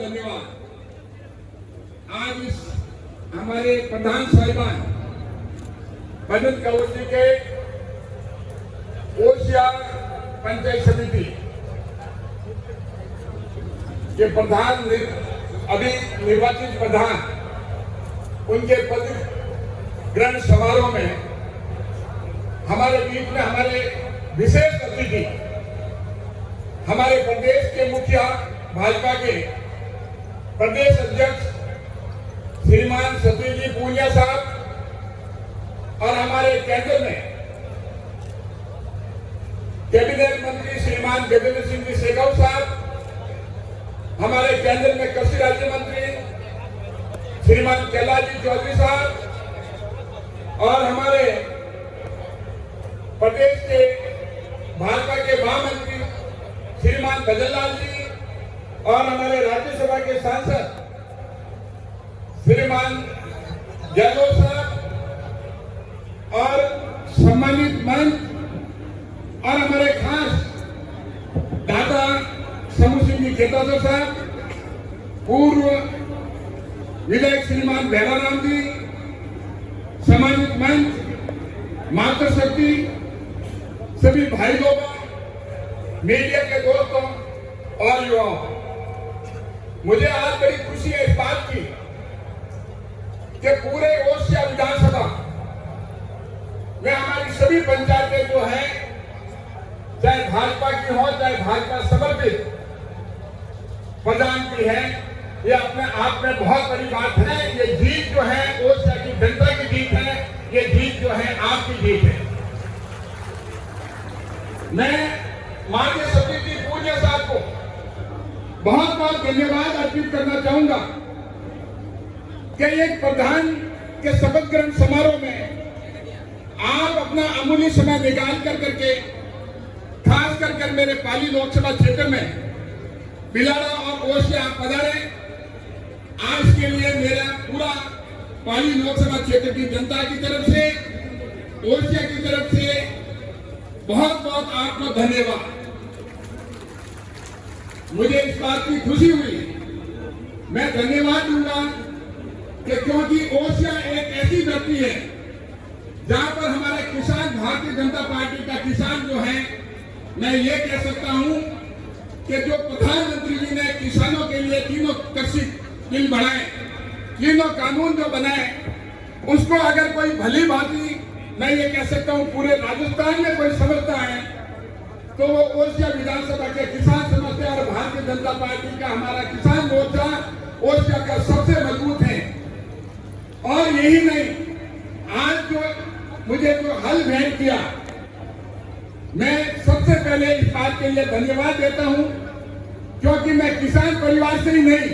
धन्यवाद। आज इस हमारे प्रधान साहिबान भजन कंवर जी के ओसिया पंचायत समिति के प्रधान अभी निर्वाचित प्रधान उनके पद ग्रहण समारोह में हमारे बीच में हमारे विशेष अतिथि हमारे प्रदेश के मुखिया भाजपा के प्रदेश अध्यक्ष श्रीमान सतीश जी पूनिया साहब और हमारे केंद्र में कैबिनेट मंत्री श्रीमान गजेंद्र सिंह जी शेखावत साहब, हमारे केंद्र में कृषि राज्य मंत्री श्रीमान कैलाश जी चौधरी साहब और हमारे प्रदेश के भाजपा के महामंत्री श्रीमान भजनलाल जी और हमारे राज्यसभा के सांसद श्रीमान यादव साहब और सम्मानित मंच और हमारे खास दादा समूह सिंह जी खेतासर साहब, पूर्व विधायक श्रीमान भैराराम जी, सम्मानित मंच, मातृशक्ति, सभी भाई लोगों, मीडिया के दोस्तों और युवाओं, मुझे आज बड़ी खुशी है इस बात की कि पूरे ओसिया विधानसभा में हमारी सभी पंचायतें जो हैं, चाहे भाजपा की हो चाहे भाजपा समर्थित प्रधान की है, ये अपने आप में बहुत बड़ी बात है। ये जीत जो है ओसिया की जनता की जीत है, ये जीत जो है आपकी जीत है। मैं माननीय सतीश जी पूनिया साहब को बहुत बहुत धन्यवाद अर्पित करना चाहूंगा कि एक प्रधान के शपथ ग्रहण समारोह में आप अपना अमूल्य समय निकाल करके खास कर मेरे पाली लोकसभा क्षेत्र में बिलाड़ा और ओसिया पधारे। आज के लिए मेरा पूरा पाली लोकसभा क्षेत्र की जनता की तरफ से, ओसिया की तरफ से बहुत बहुत आपको धन्यवाद। मुझे इस बात की खुशी हुई, मैं धन्यवाद दूंगा कि क्योंकि ओसिया एक ऐसी धरती है जहां पर हमारे किसान, भारतीय जनता पार्टी का किसान जो है, मैं ये कह सकता हूं कि जो प्रधानमंत्री जी ने किसानों के लिए तीनों कृषि बिल बनाए, तीनों कानून जो बनाए, उसको अगर कोई भली भांति, मैं ये कह सकता हूं पूरे राजस्थान में कोई समझता है तो वो ओसिया विधानसभा के किसान समझते हैं। और भारतीय जनता पार्टी का हमारा किसान मोर्चा ओसिया का सबसे मजबूत है। और यही नहीं, आज जो मुझे जो हल भेंट किया, मैं सबसे पहले इस बात के लिए धन्यवाद देता हूं क्योंकि मैं किसान परिवार से ही नहीं,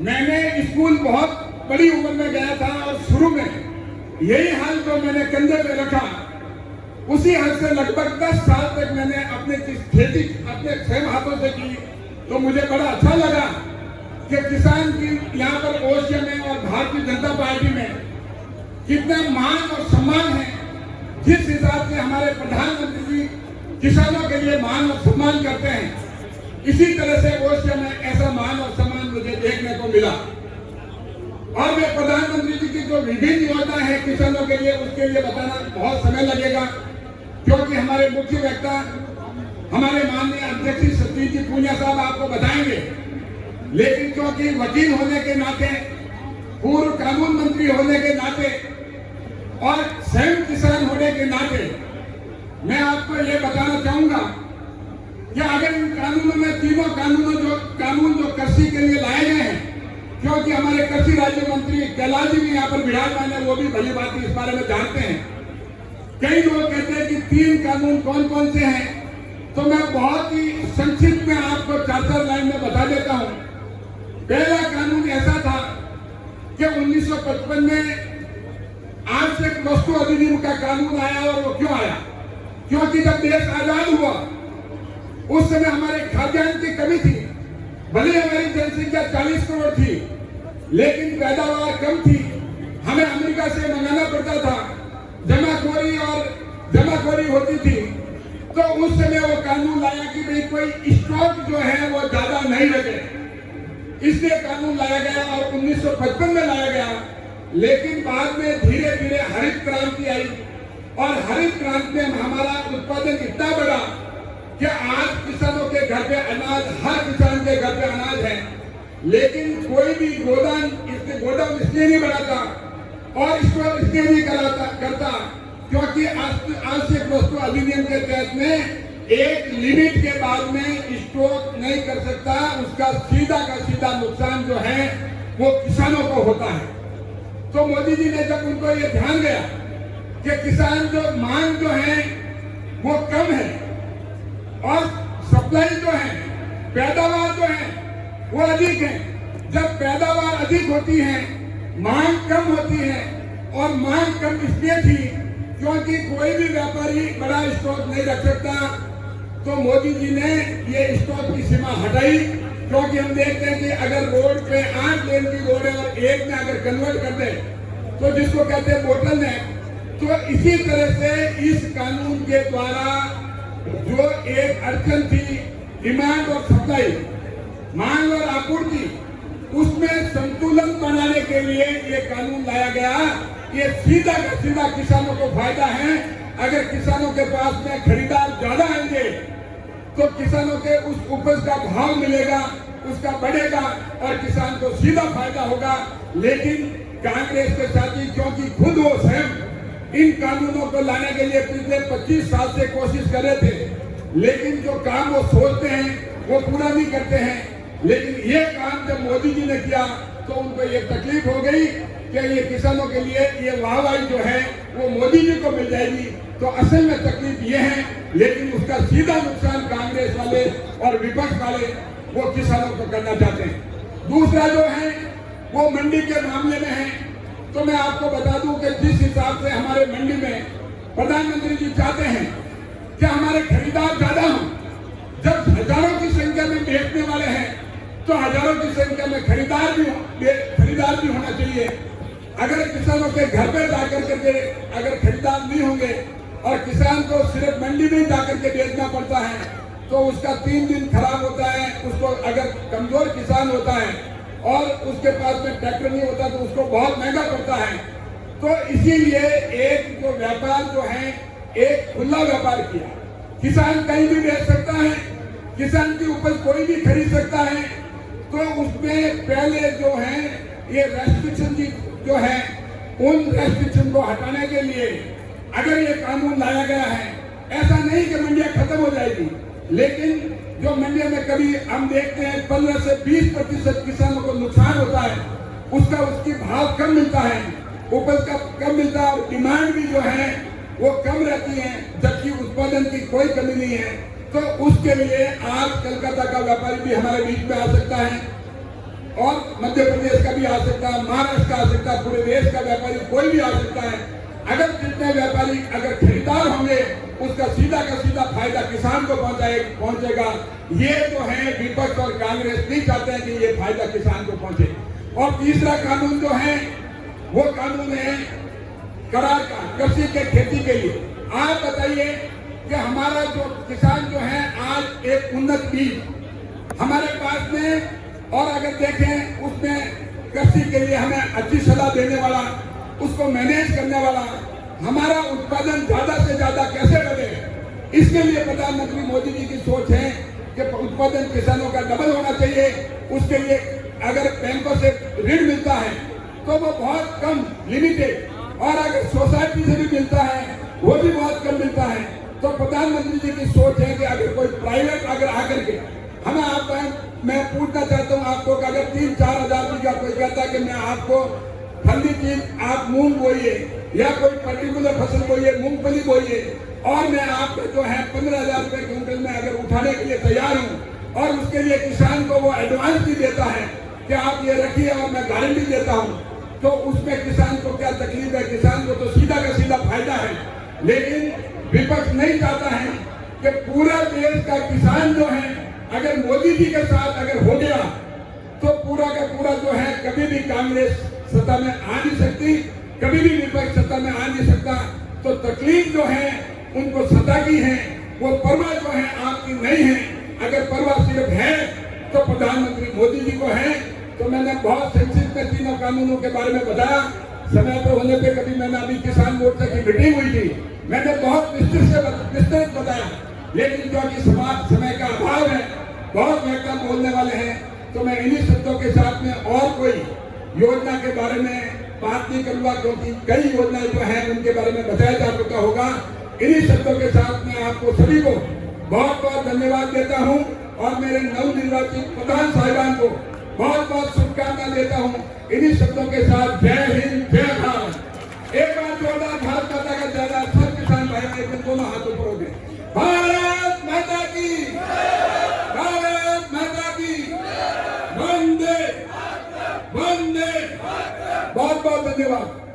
मैंने स्कूल बहुत बड़ी उम्र में गया था और शुरू में यही हल जो मैंने कंधे पे रखा, उसी हल से लगभग 10 साल तक मैंने अपने खेती अपने स्वयं हाथों से की। तो मुझे बड़ा अच्छा लगा कि किसान की यहाँ पर ओसिया में और भारतीय जनता पार्टी में कितना मान और सम्मान है। जिस हिसाब से हमारे प्रधानमंत्री जी किसानों के लिए मान और सम्मान करते हैं, इसी तरह से ओसिया में ऐसा मान और सम्मान मुझे देखने को मिला। और मैं प्रधानमंत्री जी की जो विभिन्न योजना है किसानों के लिए, उसके लिए बताना बहुत समय लगेगा क्योंकि हमारे मुख्य वक्ता हमारे माननीय अध्यक्ष सतीश जी पूनिया साहब आपको बताएंगे। लेकिन क्योंकि वकील होने के नाते, पूर्व कानून मंत्री होने के नाते और स्वयं किसान होने के नाते मैं आपको ये बताना चाहूंगा कि अगर इन कानूनों में तीनों कानून जो कृषि के लिए लाए गए हैं, क्योंकि हमारे कृषि राज्य मंत्री कैलाश जी भी यहाँ पर विराजमान है, वो भी भली बात इस बारे में जानते हैं। कई लोग कहते हैं कि 3 कानून कौन कौन से हैं, तो मैं बहुत ही संक्षिप्त में आपको 4 लाइन में बता देता हूँ। पहला कानून ऐसा था कि 1955 में आवश्यक वस्तु अधिनियम का कानून आया। और वो क्यों आया? क्योंकि जब देश आजाद हुआ उस समय हमारे खाद्यान्न की कमी थी। भले हमारी जनसंख्या 40 करोड़ थी, लेकिन पैदावार कम थी, हमें अमेरिका से मंगाना पड़ता था, जमाखोरी होती थी। तो उस समय वो कानून लाया कि भाई कोई स्टॉक जो है वो ज्यादा नहीं रखे। इसलिए कानून लाया गया और 1955 में लाया गया। लेकिन बाद में धीरे धीरे हरित क्रांति आई और हरित क्रांति में हमारा उत्पादन इतना बढ़ा कि आज किसानों के घर पे अनाज, हर किसान के घर पे अनाज है। लेकिन कोई भी गोदाम इसलिए नहीं बनाता और स्टोर इसलिए नहीं करता क्योंकि आवश्यक वस्तु अधिनियम के तहत में एक लिमिट के बाद में स्टोर नहीं कर सकता। उसका सीधा का सीधा नुकसान जो है वो किसानों को होता है। तो मोदी जी ने जब उनको ये ध्यान गया कि किसान जो मांग जो है वो कम है और सप्लाई जो है, पैदावार जो है वो अधिक है। जब पैदावार अधिक होती है, मांग कम होती है और मांग कम इसलिए थी क्योंकि कोई भी व्यापारी बड़ा स्टॉक नहीं रख सकता। तो मोदी जी ने ये स्टॉक की सीमा हटाई क्योंकि हम देखते हैं कि अगर रोड पे 8 लेन की रोड है और एक में अगर कन्वर्ट कर दे तो जिसको कहते हैं बोतल नेक, तो इसी तरह से इस कानून के द्वारा जो एक अड़चन थी डिमांड और सप्लाई, मांग और आपूर्ति, उसमें संतुलन बनाने के लिए ये कानून लाया गया। ये सीधा का सीधा किसानों को फायदा है। अगर किसानों के पास में खरीदार ज्यादा आएंगे तो किसानों के उस उपज का भाव मिलेगा, उसका बढ़ेगा और किसान को सीधा फायदा होगा। लेकिन कांग्रेस के साथी क्योंकि खुद वो स्वयं इन कानूनों को लाने के लिए पिछले 25 साल से कोशिश कर रहे थे, लेकिन जो काम वो सोचते हैं वो पूरा नहीं करते हैं। लेकिन ये काम जब मोदी जी ने किया तो उनको ये तकलीफ हो गई कि ये किसानों के लिए ये वाहवाही जो है वो मोदी जी को मिल जाएगी। तो असल में तकलीफ ये है, लेकिन उसका सीधा नुकसान कांग्रेस वाले और विपक्ष वाले वो किसानों को करना चाहते हैं। दूसरा जो है वो मंडी के मामले में है। तो मैं आपको बता दूं कि जिस हिसाब से हमारे मंडी में प्रधानमंत्री जी चाहते हैं कि हमारे खरीदार ज्यादा हों, जब हजारों की संख्या में बेचने वाले हैं तो हजारों की संख्या में खरीदार भी होना चाहिए। अगर किसानों के घर पे जाकर के अगर खरीदार नहीं होंगे और किसान को सिर्फ मंडी में जाकर के बेचना पड़ता है तो उसका 3 दिन खराब होता है। उसको अगर कमजोर किसान होता है और उसके पास में ट्रैक्टर नहीं होता तो उसको बहुत महंगा पड़ता है। तो इसीलिए एक जो व्यापार जो है एक खुला व्यापार किया। किसान कहीं भी बेच सकता है, किसान की उपज कोई भी खरीद सकता है। तो उसमें पहले जो है ये रेस्ट्रिक्शन जो है उन रेस्ट्रिक्शन को हटाने के लिए अगर ये कानून लाया गया है, ऐसा नहीं कि मंडियां खत्म हो जाएगी, लेकिन जो मंडियों में कभी हम देखते हैं 15 से 20% किसानों को नुकसान होता है, उसकी भाव कम मिलता है, उपज का कम मिलता है और डिमांड भी जो है वो कम रहती है, जबकि उत्पादन की कोई कमी नहीं है। तो उसके लिए आज कलकत्ता का व्यापारी भी हमारे बीच में आ सकता है और मध्य प्रदेश का भी आ सकता है, महाराष्ट्र का आ सकता है, पूरे देश का व्यापारी कोई भी आ सकता है। अगर जितने व्यापारी अगर खरीदार होंगे उसका सीधा का सीधा फायदा किसान को पहुंचेगा। ये जो है विपक्ष और कांग्रेस नहीं चाहते हैं कि ये फायदा किसान को पहुंचे। और तीसरा कानून जो है वो कानून है करार का, कृषि के खेती के लिए। आप बताइए कि हमारा जो किसान जो है आज एक उन्नत बीज हमारे पास में, और अगर देखें उसमें कृषि के लिए हमें अच्छी सलाह देने वाला, उसको मैनेज करने वाला, हमारा उत्पादन ज्यादा से ज्यादा कैसे बढ़े, इसके लिए प्रधानमंत्री मोदी जी की सोच है कि उत्पादन किसानों का डबल होना चाहिए। उसके लिए अगर बैंकों से ऋण मिलता है तो वो बहुत कम लिमिटेड, और अगर सोसाइटी से भी मिलता है वो भी बहुत कम मिलता है। तो प्रधानमंत्री जी की सोच है कि अगर कोई प्राइवेट अगर आकर के हमें मैं पूछना चाहता हूँ आपको कि अगर 3-4 हजार बीघा कोई कहता है कि मैं आपको फली चीज आप मूंग बोइए या कोई पर्टिकुलर फसल बोइए, मूंगफली बोइए, और मैं आपको जो है 15,000 रुपए क्विंटल में अगर उठाने के लिए तैयार हूँ और उसके लिए किसान को वो एडवांस भी देता है कि आप ये रखिए और मैं गारंटी देता हूँ, तो उसमें किसान को क्या तकलीफ है? किसान को तो सीधा का सीधा फायदा है। लेकिन विपक्ष नहीं चाहता है कि पूरा देश का किसान जो है अगर मोदी जी के साथ अगर हो गया तो पूरा का पूरा जो है कभी भी कांग्रेस सत्ता में आ नहीं सकती, कभी भी विपक्ष सत्ता में आ नहीं सकता। तो तकलीफ जो है उनको सत्ता की है, वो परवाह जो है आपकी नहीं है। अगर परवाह सिर्फ है तो प्रधानमंत्री मोदी जी को है। तो मैंने बहुत संक्षिप्त में तीनों कानूनों के बारे में बताया। समय पर होने पे कभी मैंने अभी किसान मोर्चा की मीटिंग हुई थी, मैंने बहुत विस्तृत बताया, लेकिन क्योंकि समय का अभाव है, बहुत व्यक्ति बोलने वाले हैं, तो मैं इन्हीं शब्दों के साथ में और कोई योजना के बारे में बात नहीं करूंगा, क्योंकि कई योजनाएं जो हैं उनके बारे में बताया जा चुका होगा। इन्हीं शब्दों के साथ में आपको सभी को बहुत बहुत धन्यवाद देता हूं और मेरे नवनिर्वाचित प्रधान साहिबान को बहुत बहुत शुभकामनाएं देता हूं। इन्हीं शब्दों के साथ जय हिंद, जय भारत। एक बार जोरदार भारत माता का जयकार सब किसान भाई एक दिन दोनों हाथों पर हो गए। भारत माता की, भारत माता की, वंदे वंदे। बहुत बहुत धन्यवाद।